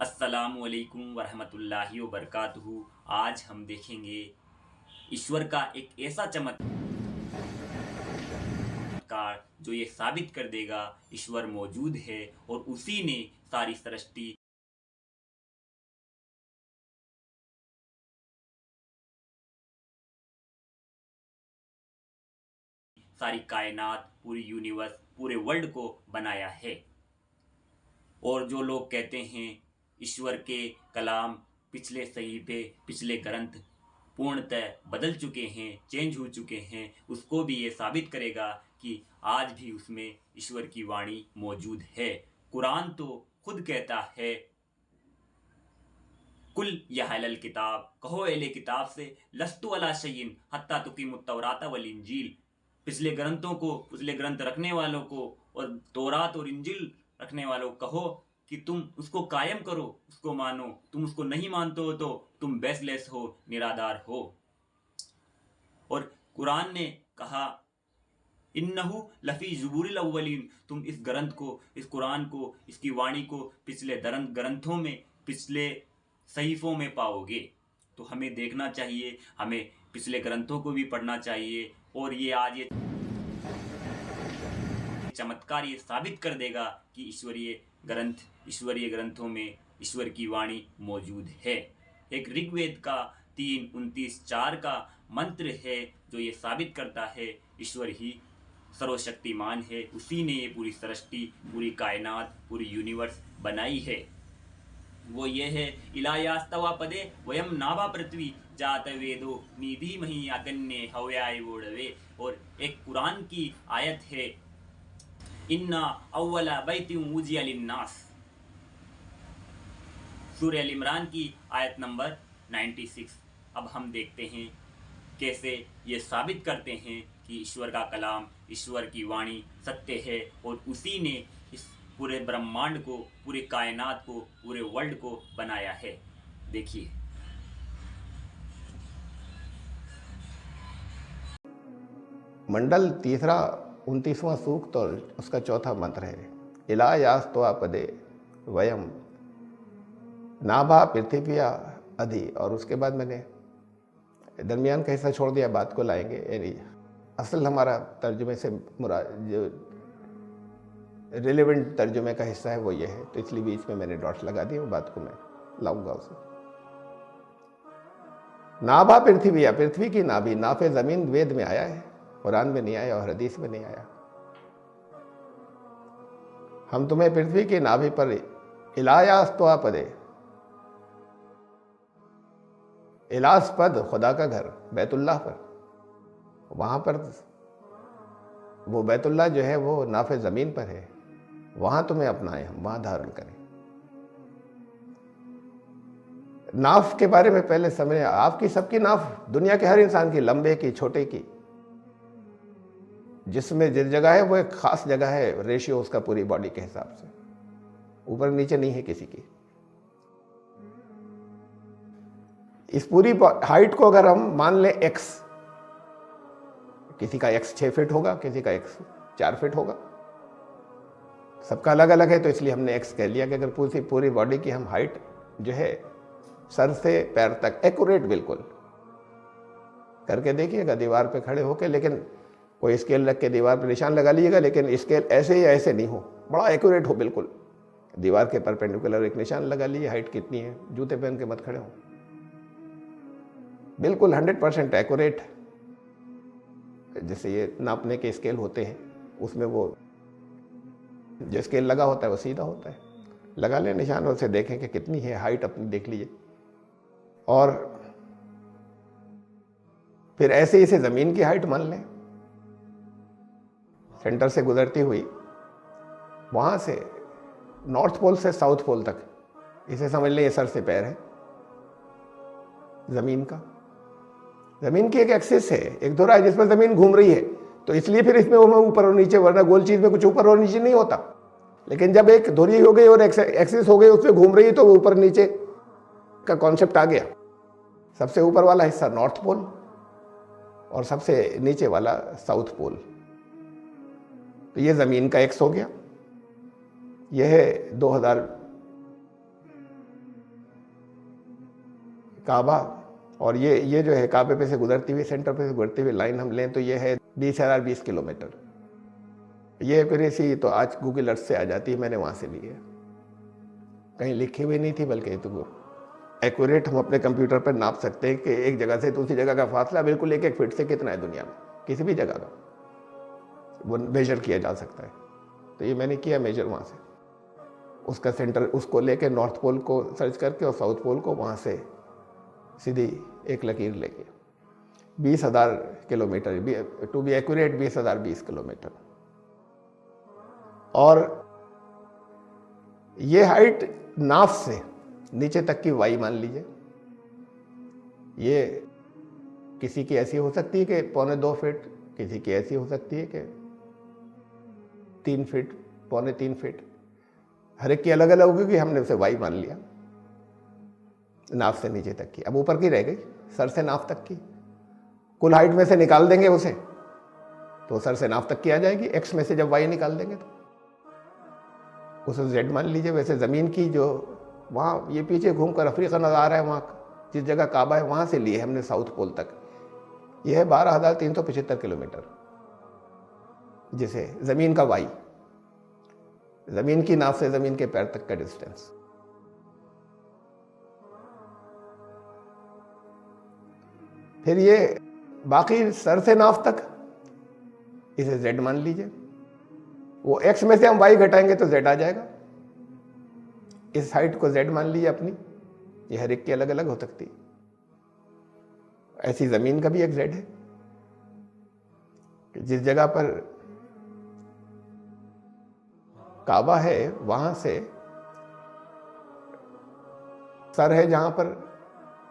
अस्सलामु अलैकुम वरहमतुल्लाहि वबरकातुहू। आज हम देखेंगे ईश्वर का एक ऐसा चमत्कार जो ये साबित कर देगा ईश्वर मौजूद है और उसी ने सारी सृष्टि, सारी कायनात, पूरी यूनिवर्स, पूरे वर्ल्ड को बनाया है। और जो लोग कहते हैं ईश्वर के कलाम, पिछले सहीफे, पिछले ग्रंथ पूर्णतः बदल चुके हैं, चेंज हो चुके हैं, उसको भी ये साबित करेगा कि आज भी उसमें ईश्वर की वाणी मौजूद है। कुरान तो खुद कहता है, कुल या अहलल किताब, कहो अहले किताब से, लस्तु अला शय्इन हत्ता तुकीमुत तौरात वल इंजील। पिछले ग्रंथों को, पिछले ग्रंथ रखने वालों को और तौरात और इंजील रखने वालों को कहो कि तुम उसको कायम करो, उसको मानो। तुम उसको नहीं मानते हो तो तुम बेसलेस हो, निराधार हो। और कुरान ने कहा, इन्नहु लफी ज़ुबूरिल अव्वलीन, तुम इस ग्रंथ को, इस कुरान को, इसकी वाणी को पिछले ग्रंथों में, पिछले सहीफों में पाओगे। तो हमें देखना चाहिए, हमें पिछले ग्रंथों को भी पढ़ना चाहिए। और ये आज ये चमत्कार ये साबित कर देगा कि ईश्वरीय ग्रंथों में ईश्वर की वाणी मौजूद है। एक ऋग्वेद का 3:29-4 का मंत्र है जो ये साबित करता है ईश्वर ही सर्वशक्तिमान है, उसी ने ये पूरी सृष्टि, पूरी कायनात, पूरी यूनिवर्स बनाई है। वो ये है, इलायास्तवा पदे वयम नाभा पृथ्वी जात वेदो निधि मही अगन्य हव्याय वोड़वे। और एक कुरान की आयत है, इन्ना अव्वला बैतिम उजिया लिन्नास, सूरह अल इमरान की आयत नंबर 96। अब हम देखते हैं कैसे ये साबित करते हैं कि ईश्वर का कलाम, ईश्वर की वाणी सत्य है और उसी ने इस पूरे ब्रह्मांड को, पूरी कायनात को, पूरे वर्ल्ड को बनाया है। देखिए, मंडल तीसरा 29वां सूक्त और उसका चौथा मंत्र है, इला यास्तवा पदे वयम नाभा पृथ्व्या अधि। और उसके बाद मैंने दरमियान का हिस्सा छोड़ दिया, बात को लाएंगे। यानी असल हमारा तर्जुमे से जो रिलेवेंट तर्जुमे का हिस्सा है वो ये है, तो इसलिए बीच में मैंने डॉट्स लगा दिए, वो बात को मैं लाऊंगा उसे। नाभा पृथ्व्या, पृथ्वी की नाभि, नाफे जमीन वेद में आया है, कुरान में नहीं आया और हदीस में नहीं आया। हम तुम्हें पृथ्वी की नाभि पर इलायास्तवा पदे, इलास पद खुदा का घर, बैतुल्लाह पर, वहां पर वो बैतुल्लाह जो है वो नाफे जमीन पर है, वहां तुम्हें अपनाएं, हम वहां धारण करें। नाफ के बारे में पहले समझे, आपकी सबकी नाफ, दुनिया के हर इंसान की, लंबे की, छोटे की, जिसमें जिस जगह है वो एक खास जगह है, रेशियो उसका पूरी बॉडी के हिसाब से, ऊपर नीचे नहीं है किसी की। इस पूरी हाइट को अगर हम मान लें x, किसी का x 6 फीट होगा, किसी का x 4 फीट होगा, सबका अलग अलग है, तो इसलिए हमने x कह लिया कि अगर पूरी बॉडी की हम हाइट जो है सर से पैर तक एक्यूरेट बिल्कुल करके देखिएगा दीवार पे खड़े होके, लेकिन कोई स्केल रख के दीवार पे निशान लगा लीजिएगा, लेकिन स्केल ऐसे या ऐसे नहीं हो, बड़ा एक्यूरेट हो बिल्कुल। दीवार के परपेंडिकुलर एक निशान लगा लीजिए, हाइट कितनी है, जूते पहन के मत खड़े हो, बिल्कुल 100% एक्यूरेट। जैसे ये नापने के स्केल होते हैं, उसमें वो जो स्केल लगा होता है वो सीधा होता है, लगा लें निशान और से देखें कि कितनी है हाइट, अपनी देख लीजिए। और फिर ऐसे ही इसे जमीन की हाइट मान लें, सेंटर से गुजरती हुई वहां से नॉर्थ पोल से साउथ पोल तक, इसे समझ लें ये सर से पैर है जमीन का। जमीन की एक एक्सिस है, एक धुरा है जिस पर जमीन घूम रही है, तो इसलिए फिर इसमें वो ऊपर और नीचे, वरना गोल चीज में कुछ ऊपर और नीचे नहीं होता। लेकिन जब एक धुरी हो गई और एक्सिस हो गई, उस पर घूम रही है, तो वो ऊपर नीचे का कॉन्सेप्ट आ गया। सबसे ऊपर वाला हिस्सा नॉर्थ पोल और सबसे नीचे वाला साउथ पोल, तो ये जमीन का एक्स हो गया। यह है काबा और ये जो है काबे पे से गुजरती हुई, सेंटर पे से गुजरती हुई लाइन हम लें तो ये है 20,020 किलोमीटर। ये एक्यूरेसी तो आज गूगल अर्थ से आ जाती है, मैंने वहाँ से ली है, कहीं लिखी हुई नहीं थी, बल्कि तो एक्यूरेट हम अपने कंप्यूटर पर नाप सकते हैं कि एक जगह से दूसरी जगह का फासला बिल्कुल 1-1 फीट से कितना है दुनिया में, किसी भी जगह का वो मेजर किया जा सकता है। तो ये मैंने किया मेजर वहाँ से, उसका सेंटर उसको लेके नॉर्थ पोल को सर्च करके और साउथ पोल को वहाँ से सीधी एक लकीर लेके 20,000 kilometre, to be accurate 20,020 kilometre. और ये हाइट नाफ से नीचे तक की वाई मान लीजिए, ये किसी की ऐसी हो सकती है कि 1.25 फीट, किसी की ऐसी हो सकती है कि 3 फीट, 3.25 फीट, हर एक की अलग अलग होगी, हमने उसे वाई मान लिया नाफ से नीचे तक की। अब ऊपर की रह गई सर से नाफ तक की, कुल हाइट में से निकाल देंगे उसे तो सर से नाफ तक की आ जाएगी, एक्स में से जब वाई निकाल देंगे तो उसे जेड मान लीजिए। वैसे ज़मीन की जो वहाँ ये पीछे घूमकर अफ्रीका नज़र आ रहा है, वहाँ जिस जगह काबा है वहाँ से लिए हमने साउथ पोल तक, यह है 12,375 किलोमीटर, जिसे ज़मीन का वाई, ज़मीन की नाव से ज़मीन के पैर तक का डिस्टेंस। फिर ये बाकी सर से नाव तक, इसे जेड मान लीजिए, वो एक्स में से हम वाई घटाएंगे तो जेड आ जाएगा। इस हाइट को जेड मान लीजिए अपनी, ये हर एक की अलग अलग हो सकती है। ऐसी जमीन का भी एक जेड है कि जिस जगह पर काबा है वहां से सर है, जहां पर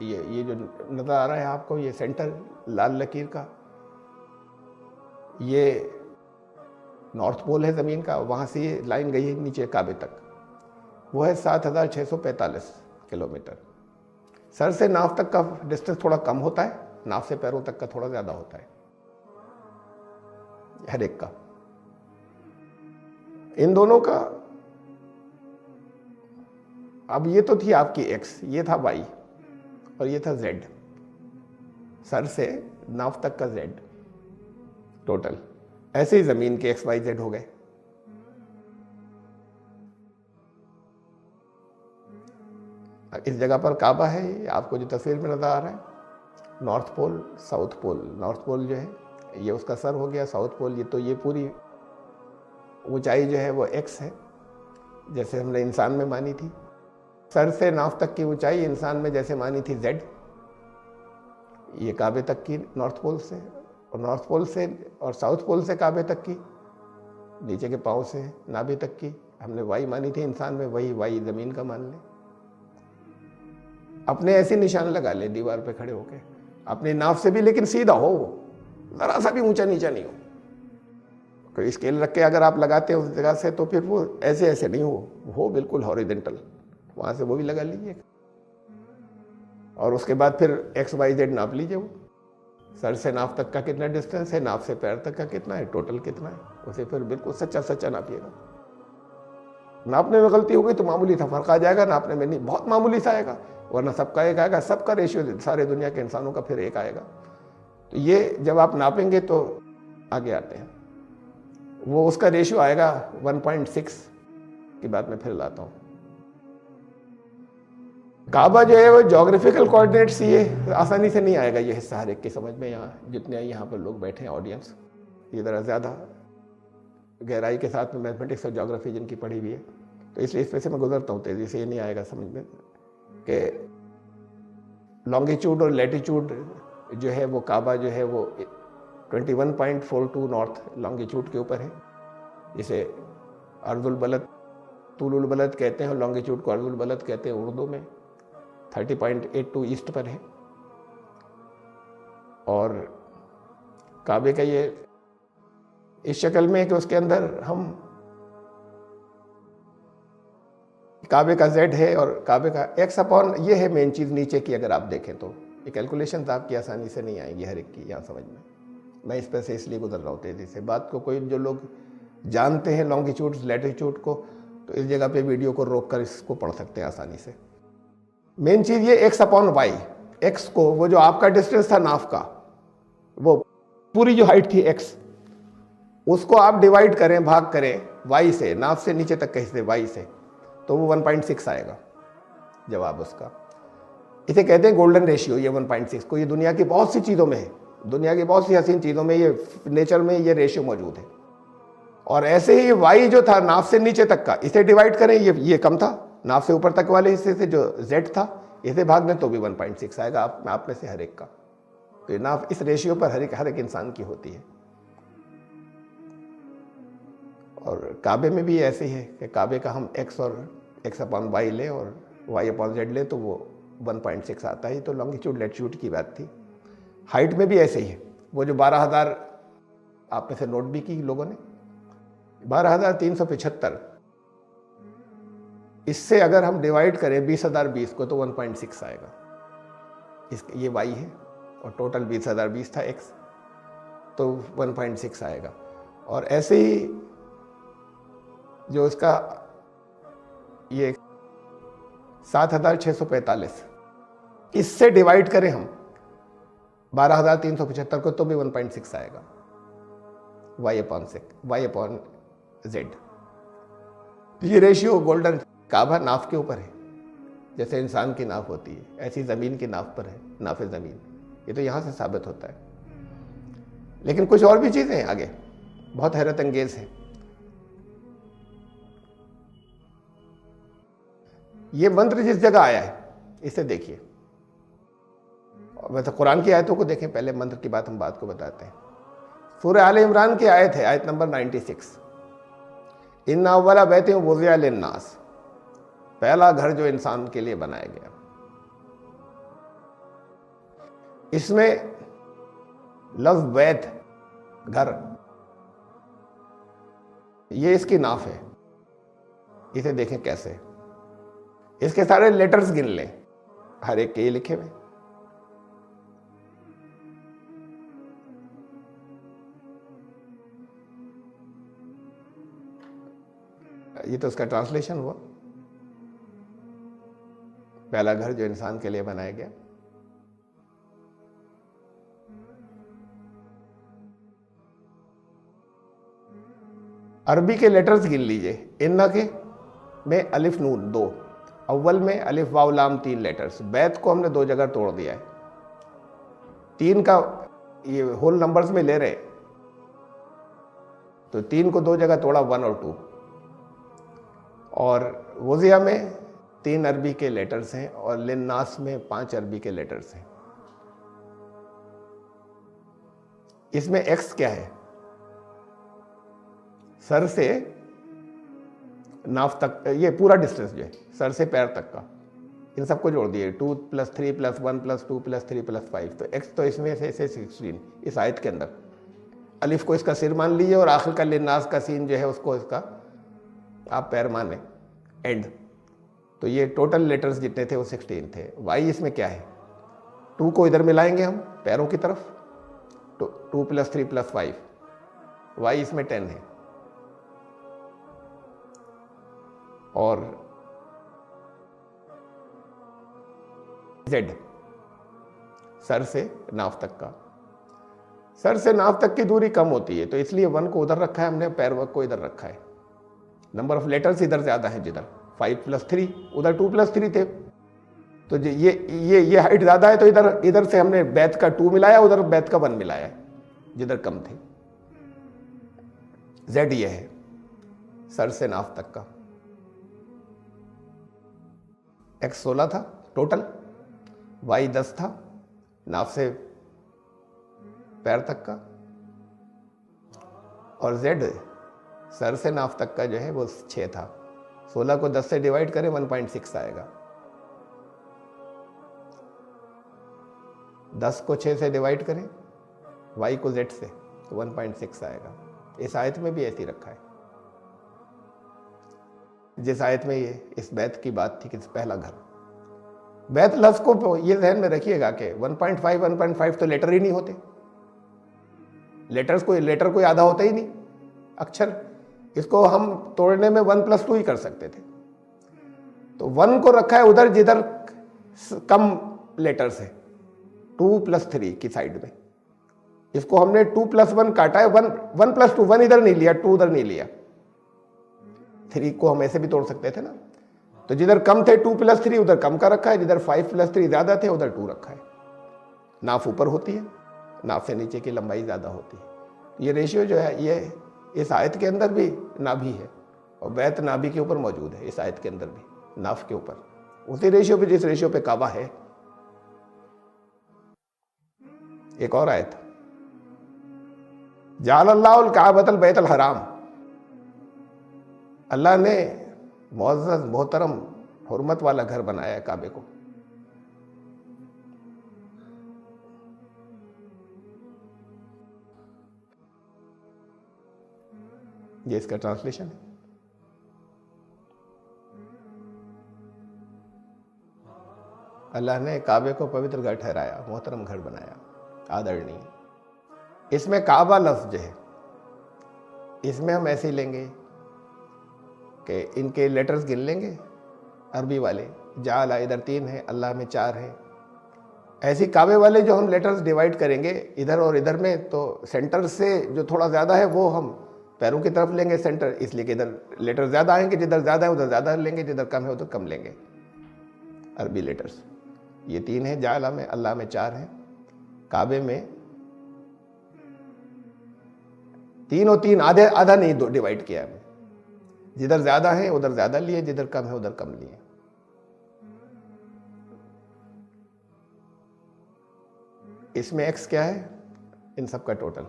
ये जो नजर आ रहा है आपको, ये सेंटर लाल लकीर का, ये नॉर्थ पोल है ज़मीन का, वहाँ से ये लाइन गई है नीचे काबे तक, वो है 7,645 किलोमीटर। सर से नाव तक का डिस्टेंस थोड़ा कम होता है, नाव से पैरों तक का थोड़ा ज़्यादा होता है हर एक का। इन दोनों का, अब ये तो थी आपकी एक्स, ये था वाई और ये था जेड, सर से नाव तक का जेड टोटल। ऐसे ही जमीन के एक्स वाई जेड हो गए। इस जगह पर काबा है, आपको जो तस्वीर में नजर आ रहा है, north pole south pole. North pole जो है ये उसका सर हो गया, साउथ पोल ये पूरी ऊंचाई जो है वो एक्स है, जैसे हमने इंसान में मानी थी। सर से नाव तक की ऊंचाई इंसान में जैसे मानी थी जेड, ये काबे तक की नॉर्थ पोल से, और नॉर्थ पोल से और साउथ पोल से काबे तक की, नीचे के पाँव से नाभि तक की हमने वाई मानी थी इंसान में, वही वाई ज़मीन का मान लें। अपने ऐसे निशान लगा ले दीवार पे खड़े होके, अपनी नाव से भी लेकिन सीधा हो, ज़रा सा भी ऊंचा नीचा नहीं हो। कोई स्केल रख के अगर आप लगाते हो उस जगह से तो फिर वो ऐसे ऐसे नहीं हो बिल्कुल हॉरिजॉन्टल, वहाँ से वो भी लगा लीजिए। और उसके बाद फिर एक्स वाई जेड नाप लीजिए, वो सर से नाव तक का कितना डिस्टेंस है, नाव से पैर तक का कितना है, टोटल कितना है, उसे फिर बिल्कुल सच्चा सच्चा नापिएगा। नापने में गलती हो गई तो मामूली सा फर्क आ जाएगा, नापने में नहीं बहुत मामूली सा आएगा, वरना सबका एक आएगा, सबका रेशियो सारे दुनिया के इंसानों का फिर एक आएगा। तो ये जब आप नापेंगे तो आगे आते हैं, वो उसका रेशियो आएगा 1.6 की बात मैं फिर लाता हूँ। काबा जो है वो जोग्राफिकल कोऑर्डिनेट्स, ये आसानी से नहीं आएगा ये हिस्सा हर एक की समझ में। यहाँ जितने यहाँ पर लोग बैठे हैं ऑडियंस, ये ज़रा ज़्यादा गहराई के साथ में मैथमेटिक्स और जोग्राफी जिनकी पढ़ी हुई है, तो इसलिए इस पे से मैं गुजरता हूँ तेज़ी से, ये नहीं आएगा समझ में कि लॉन्गिट्यूड और लैटिट्यूड जो है वो काबा जो है वो 21.42 नॉर्थ लॉन्गिट्यूड के ऊपर है, जिसे अर्जुल बलद तूलुल बलद कहते हैं, और लॉन्गिट्यूड को अर्जुल बलद कहते हैं उर्दू में। 30.82 ईस्ट पर है, और काबे का ये इस शक्ल में है कि उसके अंदर हम काबे का जेड है और काबे का एक्स अपॉन, ये है मेन चीज़ नीचे की। अगर आप देखें तो ये कैलकुलेशन आपकी आसानी से नहीं आएगी हर एक की यहाँ समझ में, मैं इस पर से इसलिए गुजर रहा हूँ तेज़ी से। बात को कोई जो लोग जानते हैं लॉन्गिट्यूड लैटिट्यूड को, तो इस जगह पे वीडियो को रोक कर इसको पढ़ सकते हैं आसानी से। मेन चीज़ ये एक्स अपॉन वाई, एक्स को, वो जो आपका डिस्टेंस था नाफ का, वो पूरी जो हाइट थी एक्स, उसको आप डिवाइड करें, भाग करें वाई से, नाफ से नीचे तक के हिस्से वाई से, तो वो 1.6 आएगा जवाब उसका। इसे कहते हैं गोल्डन रेशियो। ये 1.6 को, ये दुनिया की बहुत सी चीज़ों में है, दुनिया की बहुत सी हसीन चीज़ों में, ये नेचर में ये रेशियो मौजूद है। और ऐसे ही वाई जो था नाफ से नीचे तक का, इसे डिवाइड करें, ये कम था, नाफ से ऊपर तक वाले हिस्से से जो जेड था, इसे भाग दें तो भी 1.6 आएगा आप में से हर एक का। तो ये नाफ इस रेशियो पर हर एक इंसान की होती है। और काबे में भी ऐसे ही है कि काबे का हम x और x/y लें और y/z लें तो वो 1.6 आता है। तो लॉन्गिट्यूड लैटिट्यूड की बात थी। हाइट में भी ऐसे ही है। वो जो 12,000 आप में से नोट भी की लोगों ने, 12,375, इससे अगर हम डिवाइड करें 20,020 को तो 1.6 आएगा। ये y है और टोटल 20,020 था x, तो 1.6 आएगा। और ऐसे ही जो इसका ये 7,645, इससे डिवाइड करें हम 12,375 को तो भी 1.6 आएगा, y/z। ये रेशियो गोल्डन काबा नाफ के ऊपर है, जैसे इंसान की नाफ होती है ऐसी ज़मीन की नाफ पर है, नाफ ज़मीन। ये तो यहाँ से साबित होता है। लेकिन कुछ और भी चीज़ें हैं आगे, बहुत हैरत अंगेज है। ये मंत्र जिस जगह आया है इसे देखिए। वैसे कुरान की आयतों को देखें, पहले मंत्र की बात हम बात को बताते हैं। सूरह आले इमरान की आयत है, आयत नंबर 96, इन्ना अव्वला बैतिन वुज़िअ लिन्नास, पहला घर जो इंसान के लिए बनाया गया। इसमें लफ्ज़ बैत, घर, ये इसकी नाफ है। इसे देखें कैसे, इसके सारे लेटर्स गिन लें, हर एक के ये लिखे हुए। ये तो उसका ट्रांसलेशन हुआ, पहला घर जो इंसान के लिए बनाया गया। अरबी के लेटर्स गिन लीजिए। इन्ना के में अलिफ नून 2, अव्वल में अलिफ वाव लाम 3 लेटर्स। बैत को हमने 2 जगह तोड़ दिया है, 3 का ये होल नंबर्स में ले रहे, तो 3 को 2 जगह तोड़ा, 1 और 2। और वुज़िया में 3 अरबी के लेटर्स हैं और लिन्नास में 5 अरबी के लेटर्स हैं। इसमें एक्स क्या है, सर से नाफ तक, ये पूरा डिस्टेंस जो है सर से पैर तक का, इन सबको जोड़ दिए, 2 + 3 + 1 + 2 + 3 + 5, तो x तो इसमें से 16 इस आयत के अंदर। अलिफ को इसका सिर मान लीजिए और आखिर का लिन्नास का सीन जो है उसको इसका आप पैर माने, एंड। तो ये टोटल लेटर्स जितने थे वो 16 थे। y इसमें क्या है, 2 को इधर मिलाएंगे हम पैरों की तरफ, तो 2 + 3 + 5, y इसमें 10 है। और z सर से नाफ तक का, सर से नाफ तक की दूरी कम होती है, तो इसलिए 1 को उधर रखा है हमने, पैर वर्क को इधर रखा है। नंबर ऑफ लेटर्स इधर ज्यादा है जिधर, 5 + 3, उधर 2 + 3 थे, तो ये हाइट ज्यादा है, तो इधर से हमने बैत का 2 मिलाया, उधर बैत का 1 मिलाया जिधर कम थे। z ये है सर से नाफ तक का। x 16 था टोटल, y 10 था नाफ से पैर तक का, और z सर से नाफ तक का जो है वो 6 था। 16 को 10 से डिवाइड करें 1.6 आएगा, 10 को 6 से डिवाइड करें, y को z से, तो 1.6 आएगा। इस आयत में भी ऐसी रखा है, जिस आयत में ये इस बैत की बात थी कि पहला घर। बैत लफ्ज़ को ये ध्यान में रखिएगा कि 1.5 तो लेटर ही नहीं होते, लेटर कोई आधा होता ही नहीं, अक्षर। इसको हम तोड़ने में 1 + 2 ही कर सकते थे, तो 1 को रखा है उधर जिधर कम लेटर्स है, 2+3 की साइड में। इसको हमने 2+1 काटा है, 1+2, 1 इधर नहीं लिया, 2 उधर नहीं लिया। 3 को हम ऐसे भी तोड़ सकते थे ना। तो जिधर कम थे 2+3 उधर कम का रखा है, जिधर 5+3 ज्यादा थे उधर 2 रखा है। नाफ ऊपर होती है, नाफ से नीचे की लंबाई ज्यादा होती है। ये रेशियो जो है ये इस आयत के अंदर भी नाभि है और बैत नाभि के ऊपर मौजूद है, इस आयत के अंदर भी नाफ के ऊपर उसी रेशियो पे जिस रेशियो पे काबा है। एक और आयत, जालल्लाहुल काबतल बैतल हराम, अल्लाह ने मुअज़्ज़ज़ मोहतरम हुर्मत वाला घर बनाया है काबे को। ये इसका ट्रांसलेशन है। अल्लाह ने काबे को पवित्र घर ठहराया, मोहतरम घर बनाया, आदरणीय। इसमें काबा लफ्ज है, इसमें हम ऐसे ही लेंगे कि इनके लेटर्स गिन लेंगे अरबी वाले, जाला इधर 3 है, अल्लाह में 4 है। ऐसे काबे वाले जो हम लेटर्स डिवाइड करेंगे इधर और इधर में, तो सेंटर से जो थोड़ा ज़्यादा है वो हम पैरों की तरफ लेंगे सेंटर, इसलिए कि इधर लेटर ज़्यादा आएंगे, जिधर ज़्यादा है उधर ज़्यादा लेंगे, जिधर कम है उधर कम लेंगे। अरबी लेटर्स ये 3 है, जाला में, अल्लाह में 4 है, काबे में 3 और 3 आधे आधा नहीं डिवाइड किया है, जिधर ज्यादा है उधर ज्यादा लिए, जिधर कम है उधर कम लिए। इसमें एक्स क्या है, इन सब का टोटल,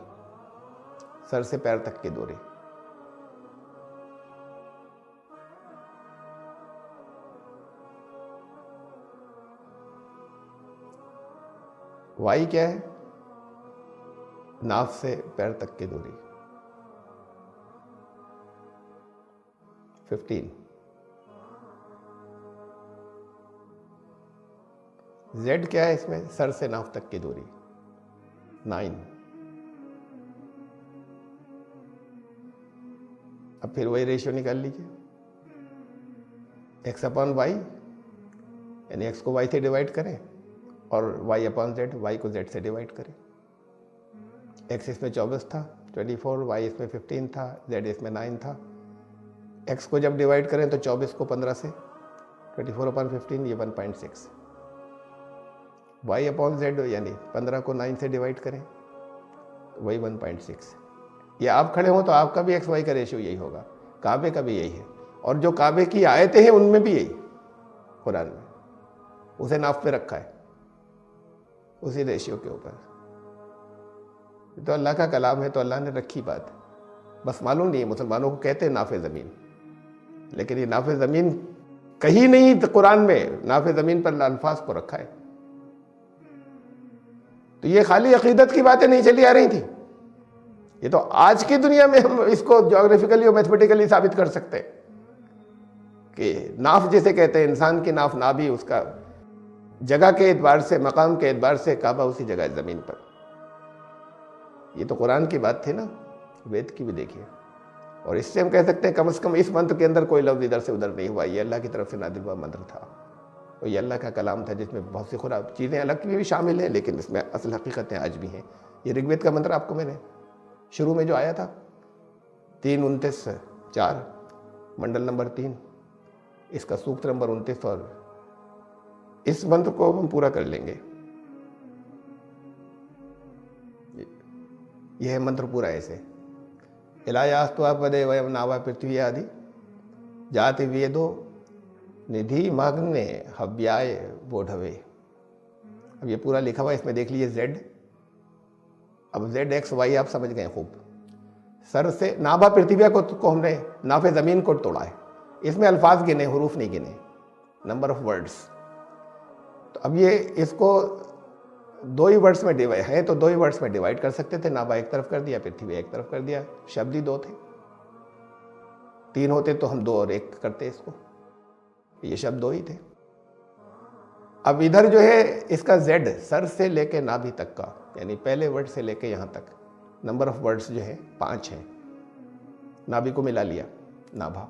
सर से पैर तक की दूरी। वाई क्या है, नाफ से पैर तक की दूरी 15। जेड क्या है, इसमें सर से नाफ तक की दूरी 9। अब फिर वही रेशियो निकाल लीजिए, एक्स अपॉन वाई, यानी एक्स को वाई से डिवाइड करें और वाई अपॉन जेड, वाई को जेड से डिवाइड करें। एक्स इसमें 24 था 24, वाई इसमें 15 था, जेड इसमें 9 था। एक्स को जब डिवाइड करें तो 24 को 15 से, 24 अपॉन 15 ये 1.6। वाई अपॉन जेड यानी 15 को 9 से डिवाइड करें तो वही 1.6। ये आप खड़े हो तो आपका भी एक्स वाई का रेशियो यही होगा, काबे का भी यही है, और जो काबे की आयतें हैं उनमें भी यही, कुरान में उसे नाफ पे रखा है उसी रेशियो के ऊपर। तो अल्लाह का कलाम है तो अल्लाह ने रखी बात, बस मालूम नहीं है मुसलमानों को कहते हैं नाफे ज़मीन, लेकिन ये नाफे ज़मीन कहीं नहीं तो कुरान में नाफे ज़मीन पर अल्फाज को रखा है। तो ये खाली अकीदत की बातें नहीं चली आ रही थी, ये तो आज की दुनिया में हम इसको ज्योग्राफिकली और मैथमेटिकली साबित कर सकते हैं कि नाफ जिसे कहते हैं, इंसान की नाफ ना भी उसका जगह के एतबार से, मकाम के एतबार से काबा उसी जगह है ज़मीन पर। ये तो कुरान की बात थी ना, वेद की भी देखिए। और इससे हम कह सकते हैं कम से कम इस मंत्र के अंदर कोई लफ्ज़ इधर से उधर नहीं हुआ, ये अल्लाह की तरफ से नादिल हुआ मंत्र था और ये अल्लाह का कलाम था, जिसमें बहुत सी खुदा चीज़ें अलग की भी शामिल हैं, लेकिन इसमें असल हकीकतें आज भी हैं। ये ऋग्वेद का मंत्र आपको मैंने शुरू में जो आया था 3:29-4 मंडल नंबर 3, इसका सूक्त नंबर 29, और इस मंत्र को हम पूरा कर लेंगे। यह मंत्र पूरा ऐसे, इलायास्त्वा पदे वयम नावा पृथ्वी आदि जाति वेदो निधि माग्ने हव्याय बोढ़वे। अब ये पूरा लिखा हुआ, इसमें देख लीजिए जेड। अब जेड एक्स वाई आप समझ गए खूब। सर से नाभा पृथ्वी को हमने नाफे ज़मीन को तोड़ा है, इसमें अल्फाज गिने, हुरूफ नहीं गिने, नंबर ऑफ वर्ड्स। तो अब ये इसको 2 ही वर्ड्स में डिवाइड है, तो 2 ही वर्ड्स में डिवाइड कर सकते थे, नाभा एक तरफ कर दिया, पृथ्वी एक तरफ कर दिया, शब्द ही 2 थे। 3 होते तो हम 2 और 1 करते इसको, ये शब्द 2 ही थे। अब इधर जो है इसका जेड सर से लेके नाभि तक का, यानी पहले वर्ड से लेके यहाँ तक नंबर ऑफ वर्ड्स जो है 5 है। नाभि को मिला लिया, नाभा,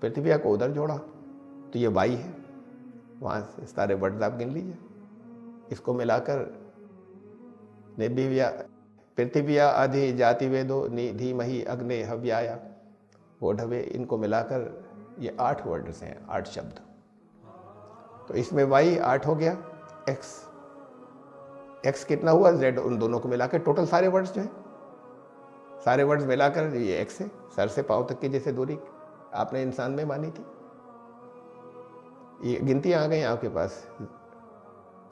पृथ्वी को उधर जोड़ा तो ये वाई है, वहाँ से सारे वर्ड्स आप गिन लीजिए। इसको मिलाकर निभिव्या पृथिव्या आधि जाति वेदो धीमहि अग्ने हव्याया वोढवे, इनको मिलाकर ये 8 वर्ड्स हैं, 8 शब्द। तो इसमें y 8 हो गया, x कितना हुआ, z, उन दोनों को मिलाकर टोटल सारे वर्ड्स जो है, सारे वर्ड्स मिलाकर ये x है। सर से पांव तक की जैसे दूरी आपने इंसान में मानी थी, ये गिनतियां आ गई आपके पास,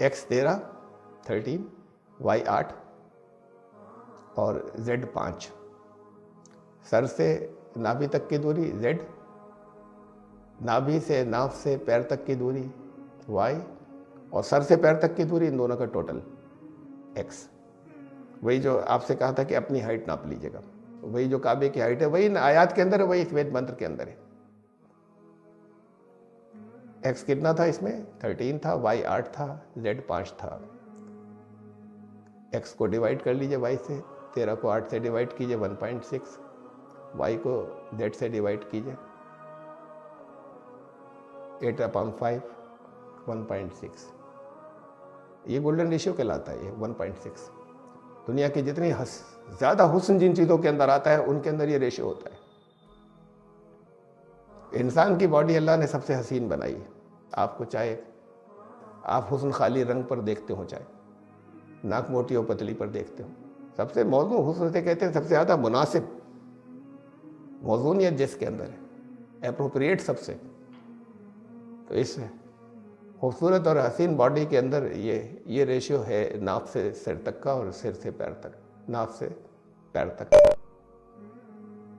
x 13 y 8 और z 5। सर से नाभि तक की दूरी z, नाभि से नाभ से पैर तक की दूरी y, और सर से पैर तक की दूरी, इन दोनों का टोटल x। वही जो आपसे कहा था कि अपनी हाइट नाप लीजिएगा, वही जो काबे की हाइट है वही आयात के अंदर है, वही इस वेद मंत्र के अंदर है। x कितना था इसमें, 13 था, y 8 था, z 5 था। x को डिवाइड कर लीजिए y से, 13 को 8 से डिवाइड कीजिए 1.6, y को z से डिवाइड कीजिए 8/5 1.6। ये गोल्डन रेशियो कहलाता है, ये 1.6। दुनिया की जितनी ज़्यादा हुस्न जिन चीज़ों के अंदर आता है उनके अंदर ये रेशियो होता है। इंसान की बॉडी अल्लाह ने सबसे हसीन बनाई है। आपको चाहे आप हुस्न खाली रंग पर देखते हो, चाहे नाक मोटी और पतली पर देखते हो, सबसे मौजूद हुस्न से कहते हैं सबसे ज़्यादा मुनासिब मौजूनियत जिसके अंदर है, एप्रोप्रिएट सबसे। तो इस खूबसूरत और हसीन बॉडी के अंदर ये रेशियो है नाक से सिर तक का और सिर से पैर तक, नाक से पैर तक।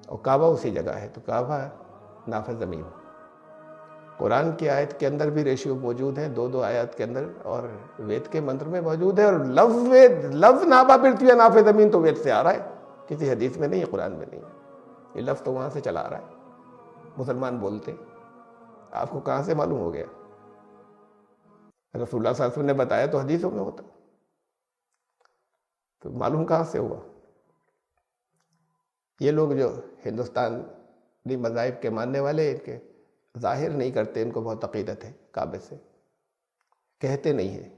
और काबा उसी जगह है, तो काबा नाफे ज़मीन। कुरान की आयत के अंदर भी रेशियो मौजूद है, 2 आयत के अंदर, और वेद के मंत्र में मौजूद है। और लफ्ज़ नाभा पृथ्वी नाफे ज़मीन तो वेद से आ रहा है, किसी हदीस में नहीं है, कुरान में नहीं है। ये लफ्ज़ तो वहाँ से चला आ रहा है, मुसलमान बोलते। आपको कहाँ से मालूम हो गया? रसूलुल्लाह सल्लल्लाहु अलैहि वसल्लम ने बताया तो हदीसों में होता, तो मालूम कहाँ से हुआ? ये लोग जो हिंदुस्तानी मज़ाहिब के मानने वाले, इनके ज़ाहिर नहीं करते, इनको बहुत अक़ीदत है काबे से, कहते नहीं है।